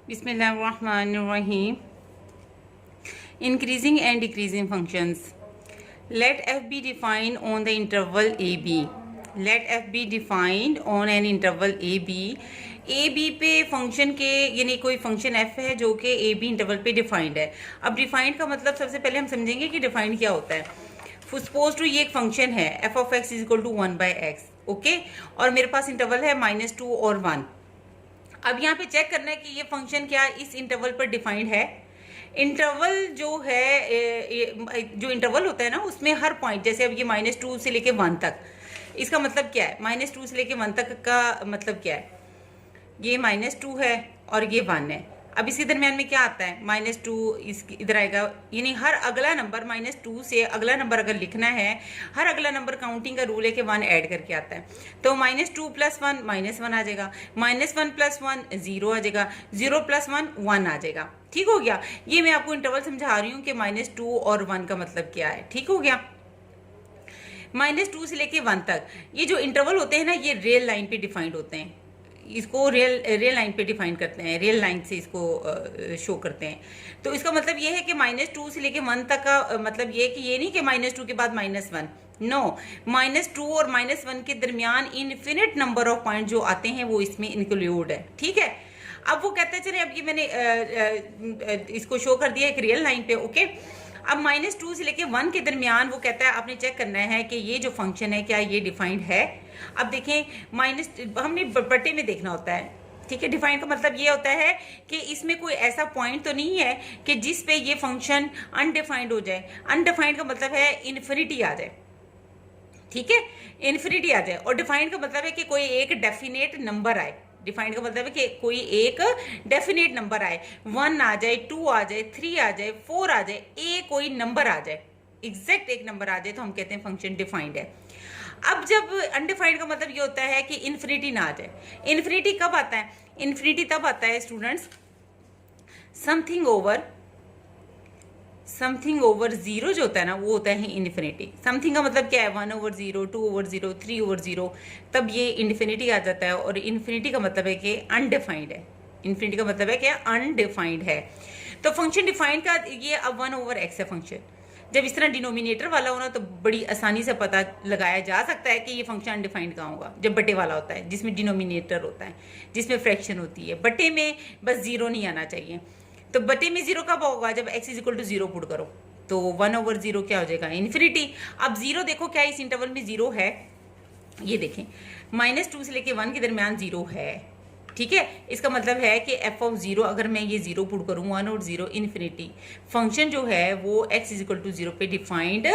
Bismillahirrahmanirrahim. Increasing and decreasing functions. Let f be defined on the interval ab. Let f be defined on an interval ab. ab पे function के यानी कोई function f है जो कि ab interval पे defined है. अब डिफाइंड का मतलब सबसे पहले हम समझेंगे कि डिफाइंड क्या होता है. सपोज टू ये एक फंक्शन है f of x is equal to 1/x. ओके, और मेरे पास इंटरवल है -2 और 1. अब यहाँ पे चेक करना है कि ये फंक्शन क्या इस इंटरवल पर डिफाइंड है. इंटरवल जो है, जो इंटरवल होता है ना, उसमें हर पॉइंट, जैसे अब ये -2 से लेके 1 तक, इसका मतलब क्या है, -2 से लेके 1 तक का मतलब क्या है, ये -2 है और ये 1 है. अब इसके दरमियान में क्या आता है, -2 इधर आएगा, यानी हर अगला नंबर -2 से अगला नंबर अगर लिखना है, हर अगला नंबर काउंटिंग का रूल है कि 1 ऐड करके आता है. तो -2 + 1 -1 आ जाएगा, -1 + 1 0 आ जाएगा, 0 + 1 1 आ जाएगा. ठीक हो गया. ये मैं आपको इंटरवल समझा रही हूँ कि -2 और 1 का मतलब क्या है. ठीक हो गया. -2 से लेके 1 तक ये जो इंटरवल होते हैं ना, ये रियल लाइन पे डिफाइंड होते हैं. इसको रियल लाइन पे डिफाइन करते हैं, रियल लाइन से इसको शो करते हैं. तो इसका मतलब ये है कि -2 से लेके 1 तक का मतलब ये कि ये नहीं कि -2 के बाद -1. नो, -2 और -1 के दरमियान इनफिनिट नंबर ऑफ पॉइंट जो आते हैं वो इसमें इंक्लूड है. ठीक है. अब वो कहते हैं चले, अब ये मैंने इसको शो कर दिया एक रियल लाइन पे. ओके, अब -2 से लेके 1 के दरमियान वो कहता है आपने चेक करना है कि ये जो फंक्शन है क्या ये डिफाइंड है. अब देखें, हमने बट्टे में देखना होता है. ठीक है. डिफाइंड का मतलब ये होता है कि इसमें कोई ऐसा पॉइंट तो नहीं है कि जिस पे ये फंक्शन अनडिफाइंड हो जाए. अनडिफाइंड का मतलब है इन्फिनिटी आ जाए. ठीक है, इन्फिनिटी आ जाए. और डिफाइंड का मतलब है कि कोई एक डेफिनेट नंबर आए. डिफाइंड का मतलब है कि कोई एक डेफिनेट नंबर आए, 1 आ जाए, 2 आ जाए, 3 आ जाए, 4 आ जाए, कोई नंबर आ जाए, एग्जैक्ट एक नंबर आ जाए, तो हम कहते हैं फंक्शन डिफाइंड है. अब जब अनडिफाइंड का मतलब ये होता है कि इन्फिनिटी ना आ जाए. इन्फिनिटी कब आता है, इन्फिनिटी तब आता है स्टूडेंट्स, समथिंग ओवर 0 जो होता है ना, वो होता है इन्फिनिटी. समथिंग का मतलब क्या है, 1/0, 2/0, 3/0, तब ये इन्फिनिटी आ जाता है. और इन्फिनिटी का मतलब है कि अनडिफाइंड है. इन्फिनिटी का मतलब है कि अनडिफाइंड है. तो फंक्शन डिफाइंड का ये अब 1/x है फंक्शन. जब इस तरह डिनोमिनेटर वाला होना तो बड़ी आसानी से पता लगाया जा सकता है कि ये फंक्शन अनडिफाइंड कहाँ होगा. जब बटे वाला होता है, जिसमें डिनोमिनेटर होता है, जिसमें फ्रैक्शन होती है. बटे में बस 0 नहीं आना चाहिए. तो बटे में 0 कब होगा, जब x is equal to 0 put करो, तो 1/0 क्या हो जाएगा, इन्फिनिटी. अब 0 देखो क्या इस इंटरवल में 0 है, ये देखें, -2 से लेके 1 के दरमियान 0 है. ठीक है. इसका मतलब है कि f ऑफ 0, अगर मैं ये 0 पुट करूँ, 1 और 0 इन्फिनिटी, फंक्शन जो है वो x इज इक्वल टू 0 पे डिफाइंड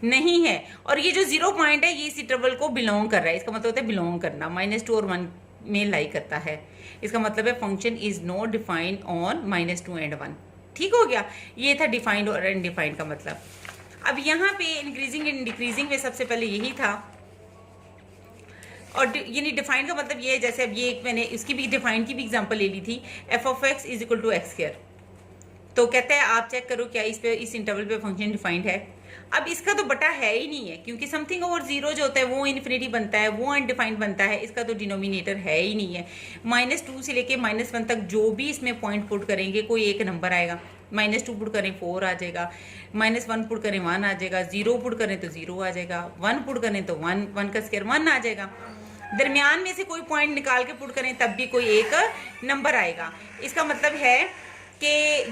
नहीं है. और ये जो 0 पॉइंट है ये इस इंटरवल को बिलोंग कर रहा है. इसका मतलब होता है बिलोंग करना, -2 और 1 में लाई करता है. इसका मतलब है function is not defined on -2 and 1. ठीक हो गया. ये था डिफाइंड और अनडिफाइंड का मतलब. अब यहाँ पे इंक्रीजिंग एंड डिक्रीजिंग में सबसे पहले यही था. और यानी डिफाइंड का मतलब ये है, जैसे अब ये एक मैंने इसकी भी डिफाइंड की भी एग्जांपल ले ली थी, f of x is equal to x². तो कहता है आप चेक करो क्या इस इंटरवल पे फंक्शन डिफाइंड है. अब इसका तो बटा है ही नहीं है, क्योंकि समथिंग ओवर 0 जो होता है वो इन्फिनिटी बनता है, वो अनडिफाइंड बनता है. इसका तो डिनोमिनेटर है ही नहीं है. -2 से लेके -1 तक जो भी इसमें पॉइंट पुट करेंगे कोई एक नंबर आएगा. -2 पुट करें 4 आ जाएगा, -1 पुट करें 1 आ जाएगा, 0 पुट करें तो 0 आ जाएगा, 1 पुट करें तो 1 का स्क्वायर 1 आ जाएगा. दरमियान में से कोई पॉइंट निकाल के पुट करें तब भी कोई एक नंबर आएगा. इसका मतलब है कि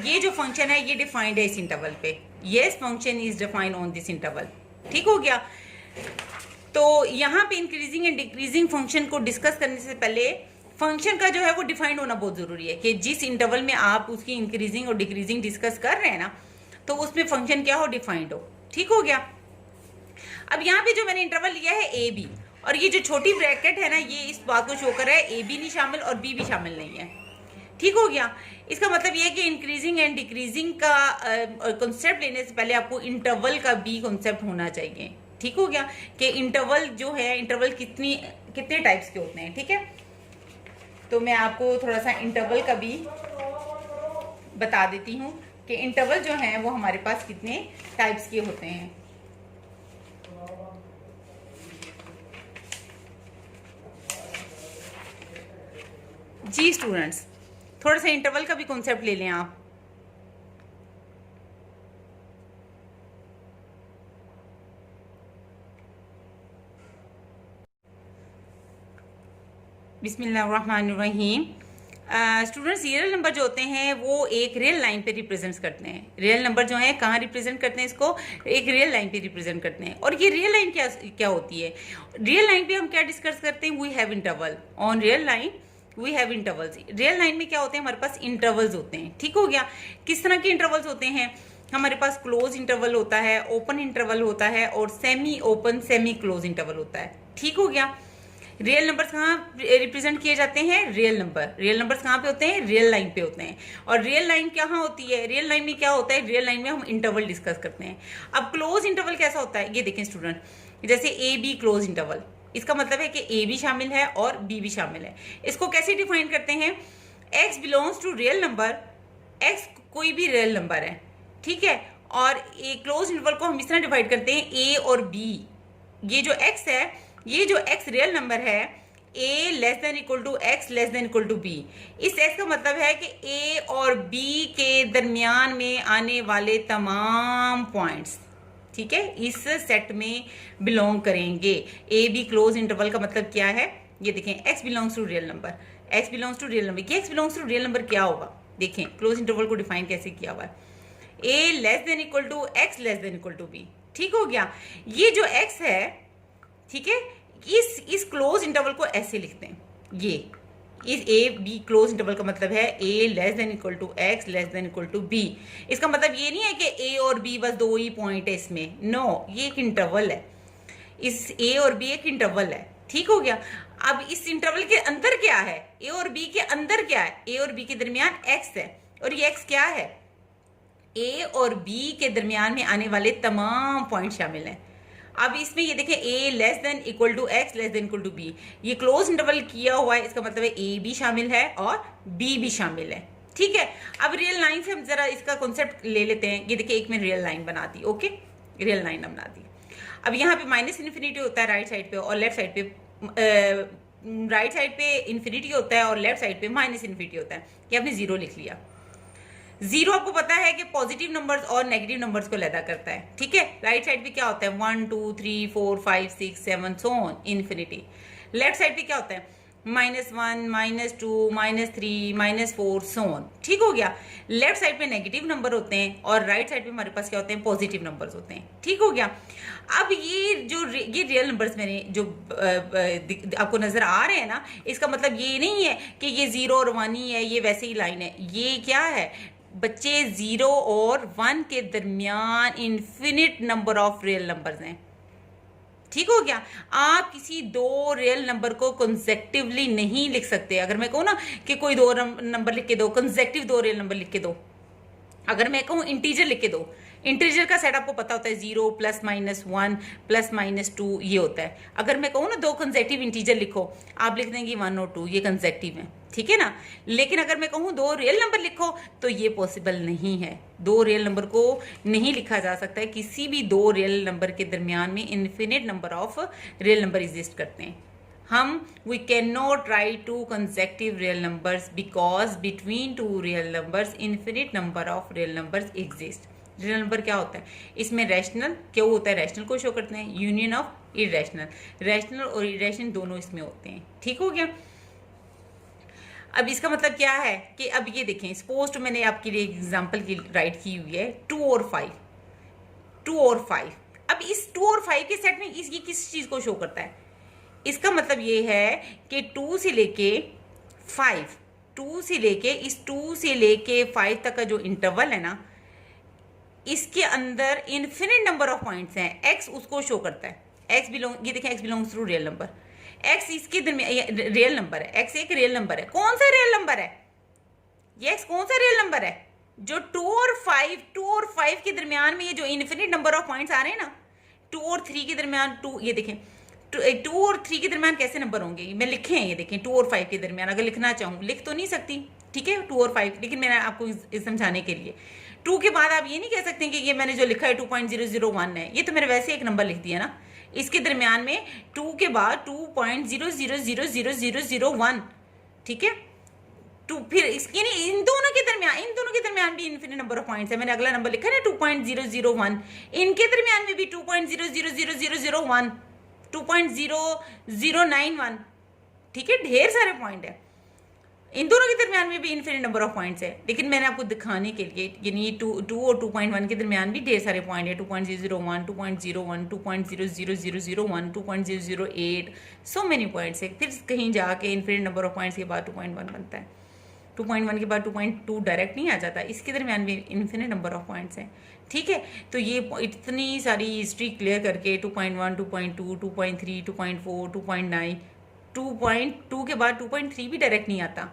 ये जो फंक्शन है ये डिफाइंड है इस इंटरवल पे. Yes, function is defined on this interval. ठीक हो गया. तो यहाँ पे इंक्रीजिंग एंड डिक्रीजिंग फंक्शन को डिस्कस करने से पहले फंक्शन का जो है वो डिफाइंड होना बहुत जरूरी है, कि जिस इंटरवल में आप उसकी इंक्रीजिंग और डिक्रीजिंग डिस्कस कर रहे हैं ना, तो उसमें फंक्शन क्या हो, डिफाइंड हो. ठीक हो गया. अब यहाँ पे जो मैंने इंटरवल लिया है ए बी, और ये जो छोटी ब्रैकेट है ना, ये इस बात को शो कर रहा है ए बी नहीं शामिल और बी भी शामिल नहीं है. ठीक हो गया. इसका मतलब ये है कि इंक्रीजिंग एंड डिक्रीजिंग का कॉन्सेप्ट लेने से पहले आपको इंटरवल का भी कॉन्सेप्ट होना चाहिए. ठीक हो गया. कि इंटरवल जो है, इंटरवल कितने टाइप्स के होते हैं. ठीक है. तो मैं आपको थोड़ा सा इंटरवल का भी बता देती हूँ कि इंटरवल जो है वो हमारे पास कितने टाइप्स के होते हैं. जी स्टूडेंट्स, थोड़ा सा इंटरवल का भी कॉन्सेप्ट ले लें आप। बिस्मिल्लाहिर्रहमानिर्रहीम। स्टूडेंट्स, रियल नंबर जो होते हैं वो एक रियल लाइन पे रिप्रेजेंट करते हैं। रियल नंबर जो है कहाँ रिप्रेजेंट करते हैं इसको? एक रियल लाइन पे रिप्रेजेंट करते हैं। और ये रियल लाइन क्या क्या होती है? रियल लाइन पे हम क्या डिस्कस करते हैं? We have interval on real line, we have intervals. Real line में क्या होते हैं? हमारे पास इंटरवल्स होते हैं। ठीक हो गया? किस तरह के इंटरवल्स होते हैं? हमारे पास क्लोज इंटरवल होता है, ओपन इंटरवल होता है और semi open semi close interval होता है। ठीक हो गया? रियल नंबर्स कहाँ रिप्रेजेंट किए जाते हैं? रियल नंबर्स कहाँ पे होते हैं? रियल लाइन पे होते हैं। और रियल लाइन कहाँ होती है? रियल लाइन में क्या होता है? रियल लाइन में हम इंटरवल डिस्कस करते हैं। अब क्लोज इंटरवल कैसा होता है ये देखें स्टूडेंट, जैसे ए बी क्लोज इंटरवल, इसका मतलब है कि ए भी शामिल है और बी भी शामिल है। इसको कैसे डिफाइन करते हैं? X belongs to real number, x कोई भी रियल नंबर है, ठीक है। और ए क्लोज इंटरवल को हम इस तरह डिवाइड करते हैं ए और बी। ये जो एक्स है, ये जो एक्स रियल नंबर है, a less than equal to x less than equal to b. इस एक्स का मतलब है कि a और b के दरमियान में आने वाले तमाम पॉइंट्स, ठीक है, इस सेट में बिलोंग करेंगे। ए बी क्लोज इंटरवल का मतलब क्या है? ये देखें, x belongs to real number, x belongs to real number. ये x belongs to real number क्या होगा? देखें क्लोज इंटरवल को डिफाइन कैसे किया हुआ है, a less than equal to x less than equal to b. ठीक हो गया? ये जो x है, ठीक है, इस क्लोज इंटरवल को ऐसे लिखते हैं। ये इस ए बी क्लोज इंटरवल का मतलब है a less than equal to x less than equal to b. इसका मतलब ये नहीं है कि a और b बस दो ही पॉइंट है इसमें, नो, ये एक इंटरवल है। इस a और b एक इंटरवल है। ठीक हो गया? अब इस इंटरवल के अंदर क्या है? a और b के अंदर क्या है? a और b के दरमियान x है। और ये x क्या है? a और b के दरमियान में आने वाले तमाम पॉइंट शामिल हैं। अब इसमें ये देखें, a less than equal to x less than equal to b, ये क्लोज इंटरवल किया हुआ है, इसका मतलब है a भी शामिल है और b भी शामिल है। ठीक है? अब रियल लाइन से हम जरा इसका कॉन्सेप्ट ले लेते हैं। ये देखिए, एक में रियल लाइन बना दी, ओके, रियल लाइन बना दी। अब यहाँ पे माइनस इन्फिनिटी होता है राइट साइड पे, और लेफ्ट साइड पे राइट साइड पे इन्फिनिटी होता है और लेफ्ट साइड पे माइनस इन्फिनिटी होता है। ये आपने जीरो लिख लिया। जीरो आपको पता है कि पॉजिटिव नंबर्स और नेगेटिव नंबर्स को अलग करता है। ठीक है? राइट साइड पे क्या होता है? 1 2 3 4 5 6 7 so on infinity. Left side पे क्या होता है? -1 -2 -3 -4 सो ऑन। ठीक हो गया? लेफ्ट साइड पे नेगेटिव नंबर होते हैं और राइट साइड पे हमारे पास क्या होते हैं? पॉजिटिव नंबर्स होते हैं। ठीक हो गया? अब ये रियल नंबर्स मैंने जो आपको नजर आ रहे हैं ना, इसका मतलब ये नहीं है कि ये 0 और 1 ही है, ये वैसे ही लाइन है। ये क्या है बच्चे? 0 और 1 के दरमियान infinite number of real numbers हैं। ठीक हो गया? आप किसी दो रियल नंबर को कंसेक्टिवली नहीं लिख सकते। अगर मैं कहूँ ना कि कोई दो नंबर लिख के दो, कंसेक्टिव दो रियल नंबर लिख के दो, अगर मैं कहूँ इंटीजर लिख के दो, इंटीजर का सेट आपको पता होता है 0 +-1 +-2 ये होता है। अगर मैं कहूँ ना दो कंसेक्टिव इंटीजर लिखो, आप लिख देंगे 1 और 2, ये कंसेक्टिव है। ठीक है ना? लेकिन अगर मैं कहूँ दो रियल नंबर लिखो तो ये पॉसिबल नहीं है। दो रियल नंबर को नहीं लिखा जा सकता है। किसी भी दो रियल नंबर के दरमियान में infinite number of real number exist करते हैं। we cannot write two consecutive real numbers because between two real numbers infinite number of real numbers exist। Real number क्या होता है? इसमें रैशनल क्या होता है? रैशनल को शो करते हैं, यूनियन ऑफ इरेशनल, रैशनल और इरेशनल दोनों इसमें होते हैं। ठीक हो गया? अब इसका मतलब क्या है कि अब ये देखें, सपोज टू मैंने आपके लिए एग्जांपल की राइट की हुई है 2 और 5। अब इस 2 और 5 के सेट में ये किस चीज को शो करता है? इसका मतलब ये है कि 2 से लेके 5, 2 से लेके 5 तक का जो इंटरवल है ना, इसके अंदर इन्फिनिट नंबर ऑफ पॉइंट्स हैं। एक्स उसको शो करता है। ये देखें, x belongs to real number. X इसके दरमियान रियल नंबर है। एक्स एक रियल नंबर है। कौन सा रियल नंबर है ये? एक्स कौन सा रियल नंबर है? जो 2 और 5 के दरमियान में ये जो इन्फिनिट नंबर ऑफ पॉइंट्स आ रहे हैं ना, 2 और 3 के दरमियान, ये देखें 2 और 3 के दरमियान कैसे नंबर होंगे? मैं लिखे हैं, ये देखें 2 और 5 के दरमियान। अगर लिखना चाहूँ लिख तो नहीं सकती, ठीक है, 2 और 5, लेकिन मैंने आपको समझाने के लिए 2 के बाद आप ये नहीं कह सकते कि ये मैंने जो लिखा है 2.001 है, ये तो मैंने वैसे एक नंबर लिख दिया ना। इसके दरमियान में 2 के बाद 2.0000001, ठीक है, फिर इसकी नहीं, इन दोनों के दरमियान भी इन्फिनिट नंबर ऑफ पॉइंट्स है। मैंने अगला नंबर लिखा है ना 2.001, इनके दरमियान में भी 2.00001, 2.0091, ठीक है, ढेर सारे पॉइंट है। इन दोनों के दरमियान में भी इन्फिनिट नंबर ऑफ पॉइंट्स है, लेकिन मैंने आपको दिखाने के लिए यानी 2 और 2.1 के दरमियान भी ढेर सारे पॉइंट है, 2.001, 2.01, 2.00001, 2.008, सो मेनी पॉइंट्स है। फिर कहीं जाके इन्फिनिट नंबर ऑफ पॉइंट्स के बाद 2.1 बनता है, 2.1 के बाद 2.2 डायरेक्ट नहीं आ जाता, इसके दरमियान भी इन्फिनिट नंबर ऑफ पॉइंट्स हैं, ठीक है। तो ये इतनी सारी हिस्ट्री क्लियर करके 2.1, 2.2, 2.3, 2.4, 2.9, 2.2 के बाद 2.3 भी डायरेक्ट नहीं आता,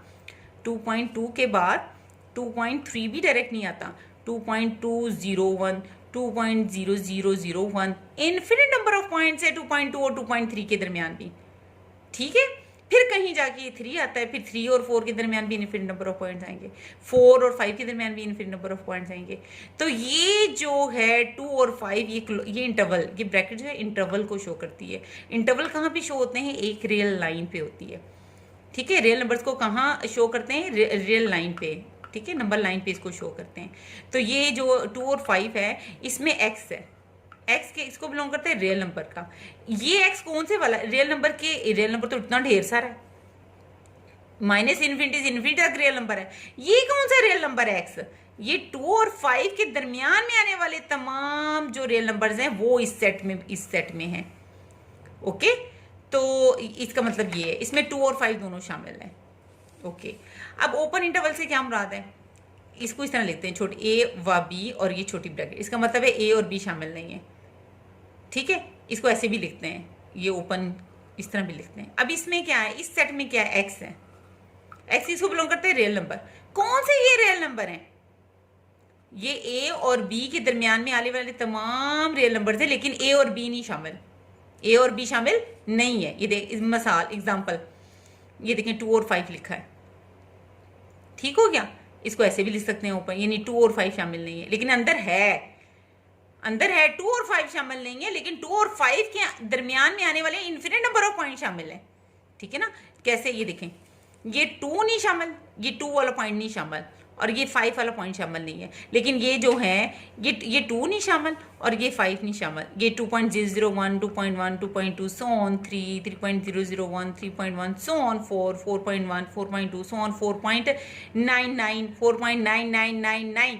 2.2 के बाद 2.3 भी डायरेक्ट नहीं आता, 2.201, 2.0001, इन्फिनिट नंबर ऑफ पॉइंट्स है 2.2 और 2.3 के दरमियान भी, ठीक है। फिर कहीं जाके ये 3 आता है, फिर 3 और 4 के दरमियान भी इन्फिनिट नंबर ऑफ पॉइंट्स आएंगे, 4 और 5 के दरमियान भी इन्फिनिट नंबर ऑफ पॉइंट्स आएंगे। तो ये जो है 2 और 5, ये इंटरवल, ये ब्रैकेट जो है इंटरवल को शो करती है। इंटरवल कहाँ पे शो होते हैं? एक रियल लाइन पे होती है, ठीक है। रियल नंबर्स को कहाँ शो करते हैं? रियल लाइन पे, ठीक है, नंबर लाइन पे इसको शो करते हैं। तो ये जो 2 और 5 है, इसमें एक्स है, एक्स के इसको बिलोंग करता है रियल नंबर का। ये एक्स कौन से वाला? रियल नंबर के, रियल नंबर तो इतना ढेर सारा है, माइनस इन्फिनिटी से इन्फिनिटी तक रियल नंबर है। ये कौन सा रियल नंबर है? एक्स। ये 2 और 5 के दरमियान में आने वाले तमाम जो रियल नंबर्स हैं वो इस सेट में हैं, ओके। तो इसका मतलब ये है, इसमें 2 और 5 दोनों शामिल हैं, ओके। अब ओपन इंटरवल से क्या मुराद है? इसको इस तरह लिखते हैं, छोटी ए व बी और ये छोटी ब्रैकेट, इसका मतलब है ए और बी शामिल नहीं है, ठीक है। इसको ऐसे भी लिखते हैं, ये ओपन इस तरह भी लिखते हैं। अब इसमें क्या है? इस सेट में क्या है? एक्स है, एक्स इसको बिलोंग करते हैं रियल नंबर। कौन से ये रियल नंबर हैं? ये ए और बी के दरमियान में आने वाले तमाम रियल नंबर थे, लेकिन ए और बी नहीं शामिल, ए और बी शामिल नहीं है। ये देख मिसाल एग्जांपल, ये देखें 2 और 5 लिखा है, ठीक हो गया। इसको ऐसे भी लिख सकते हैं ऊपर, यानी 2 और 5 शामिल नहीं है, लेकिन अंदर है 2 और 5 शामिल नहीं है, लेकिन 2 और 5 के दरमियान में आने वाले इन्फिनिट नंबर ऑफ पॉइंट शामिल है, ठीक है ना। कैसे? ये देखें, ये 2 नहीं शामिल, ये 2 वाला पॉइंट नहीं शामिल, और ये 5 वाला पॉइंट शामिल नहीं है। लेकिन ये जो है ये 2 नहीं शामिल और ये 5 नहीं शामिल। ये 2.001, 2.1, 2.2 so on, 3, 3.001, 3.1 so on, 4, 4.1, 4.2 so on, 4.99, 4.9999,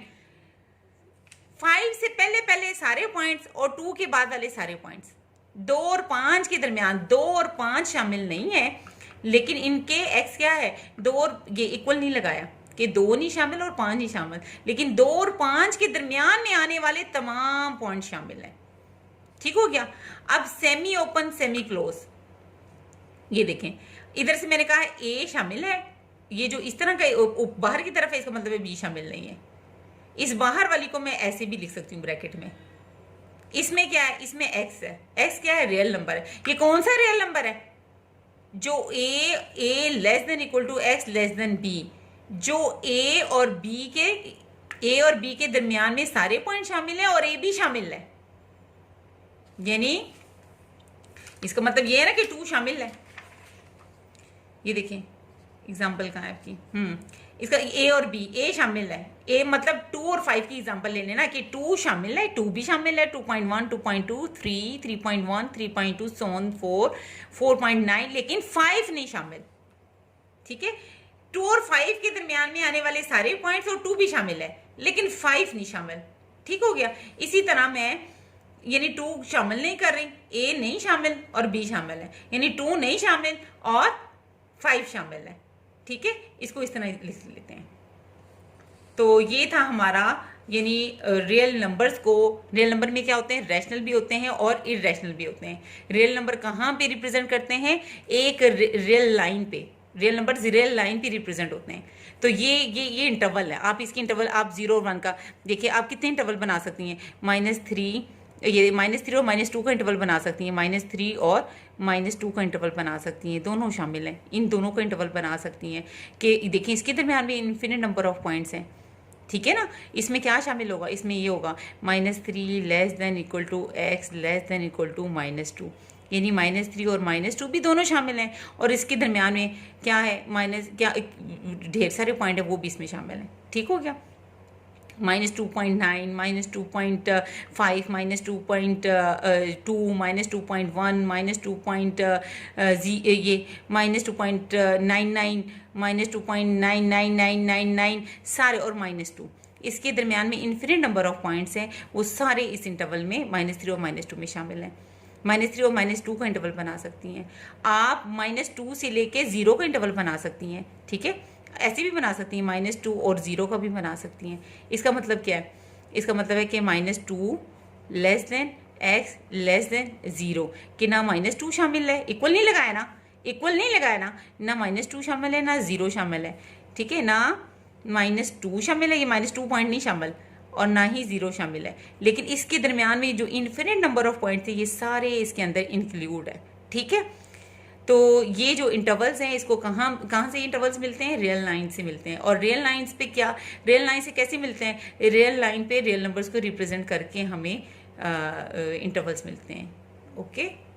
5 से पहले सारे पॉइंट्स और 2 के बाद वाले सारे पॉइंट्स। 2 और 5 के दरमियान 2 और 5 शामिल नहीं है, लेकिन इनके एक्स क्या है? 2 और ये इक्वल नहीं लगाया कि 2 नहीं शामिल और 5 नहीं शामिल, लेकिन 2 और 5 के दरमियान में आने वाले तमाम पॉइंट शामिल हैं, ठीक हो गया। अब सेमी ओपन सेमी क्लोज, ये देखें, इधर से मैंने कहा ए शामिल है, ये जो इस तरह का बाहर की तरफ है इसका मतलब है बी शामिल नहीं है। इस बाहर वाली को मैं ऐसे भी लिख सकती हूँ ब्रैकेट में। इसमें क्या है? इसमें एक्स है, एक्स क्या है? रियल नंबर है। ये कौन सा रियल नंबर है? जो A less than equal to x less than B, जो ए और बी के दरमियान में सारे पॉइंट शामिल है और ए भी शामिल है, यानी इसका मतलब ये है ना कि 2 शामिल है। ये देखें एग्जाम्पल कहाँ है आपकी, इसका ए और बी, ए शामिल है, ए मतलब 2 और 5 की एग्जाम्पल ले लेना कि 2 शामिल है, 2 भी शामिल है, 2.1, 2.2, 3, 3.1, 3.2 सोन 4, 4.9, लेकिन 5 नहीं शामिल, ठीक है। 2 और 5 के दरमियान में आने वाले सारे पॉइंट्स और 2 भी शामिल है, लेकिन 5 नहीं शामिल, ठीक हो गया। इसी तरह मैं यानी 2 शामिल नहीं कर रही, ए नहीं शामिल और बी शामिल है, यानी 2 नहीं शामिल और 5 शामिल है, ठीक है। इसको इस तरह लिख लेते हैं। तो ये था हमारा यानी रियल नंबर्स को, रियल नंबर में क्या होते हैं? रैशनल भी होते हैं और इररेशनल भी होते हैं। रियल नंबर कहाँ पे रिप्रेजेंट करते हैं? एक रियल लाइन पे, रियल नंबर रियल लाइन पे रिप्रेजेंट होते हैं। तो ये इंटरवल है। आप इसकी इंटरवल आप 0 और 1 का देखिए, आप कितने इंटरवल बना सकती हैं? -3, ये -3 और -2 का इंटरवल बना सकती हैं, -3 और -2 का इंटरवल बना सकती हैं, दोनों शामिल हैं। इन दोनों का इंटरवल बना सकती हैं कि देखिए इसके दरमियान में इन्फिनिट नंबर ऑफ पॉइंट्स हैं, ठीक है ना। इसमें क्या शामिल होगा? इसमें ये होगा -3 less than equal to x less than equal to -2, यानी -3 और -2 भी दोनों शामिल हैं, और इसके दरमियान में क्या है, ढेर सारे पॉइंट है वो भी इसमें शामिल हैं। ठीक हो गया। -2.9, -2.5, -2.2, -2.1, ये -2.99, -2.99999 सारे, और -2 इसके दरमियान में इन्फिनिट नंबर ऑफ पॉइंट्स हैं, वो सारे इस इंटरवल में -3 और -2 में शामिल हैं। -3 और -2 का इंटरवल बना सकती हैं आप, -2 से लेके 0 का इंटरवल बना सकती हैं। ठीक है, ऐसे भी बना सकती हैं, -2 और 0 का भी बना सकती हैं। इसका मतलब क्या है, इसका मतलब है कि -2 less than x less than 0, कि ना -2 शामिल है, इक्वल नहीं लगाया ना, इक्वल नहीं लगाया ना, ना -2 शामिल है ना 0 शामिल है। ठीक है, ना -2 शामिल है, ये -2 पॉइंट नहीं शामिल, और ना ही 0 शामिल है, लेकिन इसके दरमियान में जो इन्फिनिट नंबर ऑफ पॉइंट थे ये सारे इसके अंदर इंक्लूड है। ठीक है, तो ये जो इंटरवल्स हैं, इसको कहाँ से इंटरवल्स मिलते हैं, रियल लाइन से मिलते हैं। और रियल लाइंस पे क्या, रियल लाइन से कैसे मिलते हैं, रियल लाइन पे रियल नंबर्स को रिप्रेजेंट करके हमें इंटरवल्स मिलते हैं। ओके।